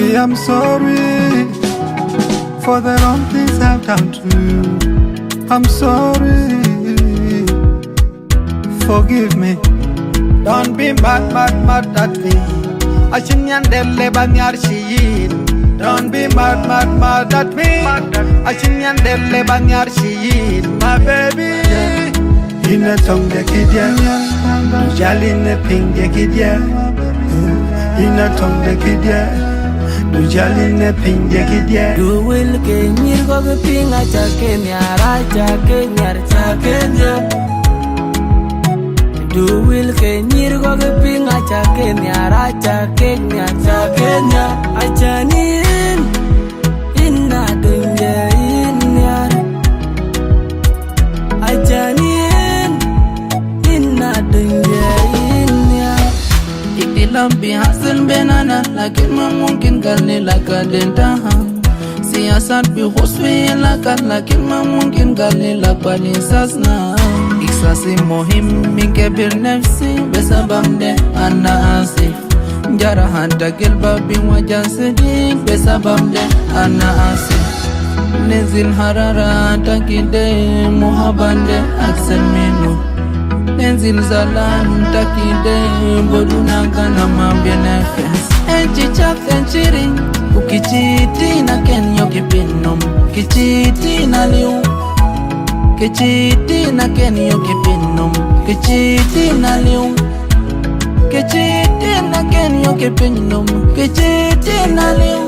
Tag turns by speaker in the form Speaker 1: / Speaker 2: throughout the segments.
Speaker 1: Baby, I'm sorry for the wrong things I've done to you. I'm sorry, forgive me. Don't be mad at me. Ashinyandele banyarshiyid. Don't be mad at me. Ashinyandele banyarshiyid. My baby, ina tongue kidya, dujali ne pinge kidya. Ina tongue kidya, dujali ne pinge kidya.
Speaker 2: Du will ke nyir ko ke pinga chake nyara chake nyar chake nyar. Du will ke nyir ko ke pinga chake nyara chake nyar chake nyar. Achanin inna dunye inyar. Achanin inna dunye inyar.
Speaker 3: Ikilambi hasil benana lakin ma mungkin karni laka dentaha. Siyasat bi khuswi lakan lakin ma mungkin karni lakbani sasna. Iksasi muhim minke bir nefsi besabamde ana asif. Jarahan takil babi wajan sedih besabamde ana asif. Nenzil harara takide muhabande aksen minu. Nenzil zalan takide boduna kana mabyenefes. Enchi chak enchiri ukichiti na kenyo kipinum. Kichiti na liu Kichiti na kenyo kipinum. Kichiti na liu Kichiti na kenyo kipinum. Kichiti na liu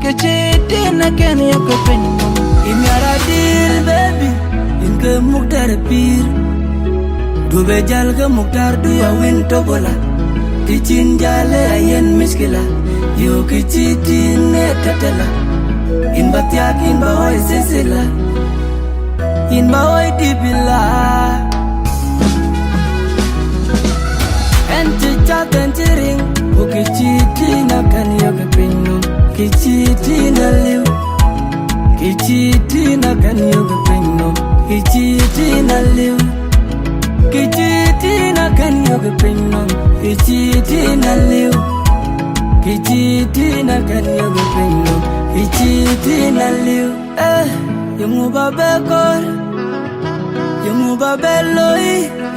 Speaker 3: Kichiti na kenyo kipinum.
Speaker 2: Imyara deal baby inke muktar pir. Dube jal ke muktar dua win togola. Kicin jale ayen miskila. Yo kichiti ne tatela. In batiak in bahoy sesila. In bahoy dibila. En cicak en ciring. O kichiti na kan yo kepinum. Kichiti na liu. Kichiti na kan yo kepinum. Kichiti na liu. Kichiti na kan yo kepinum. Kichiti na liu. Kichiti na kan yo kepinum. Kichiti na liu. Yung ubabekor, yung ubabeloy,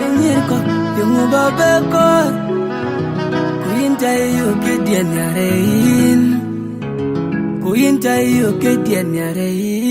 Speaker 2: yung yirko, yung ubabekor. Kuyintay yo kedian yarein, kuyintay yo kedian yarein.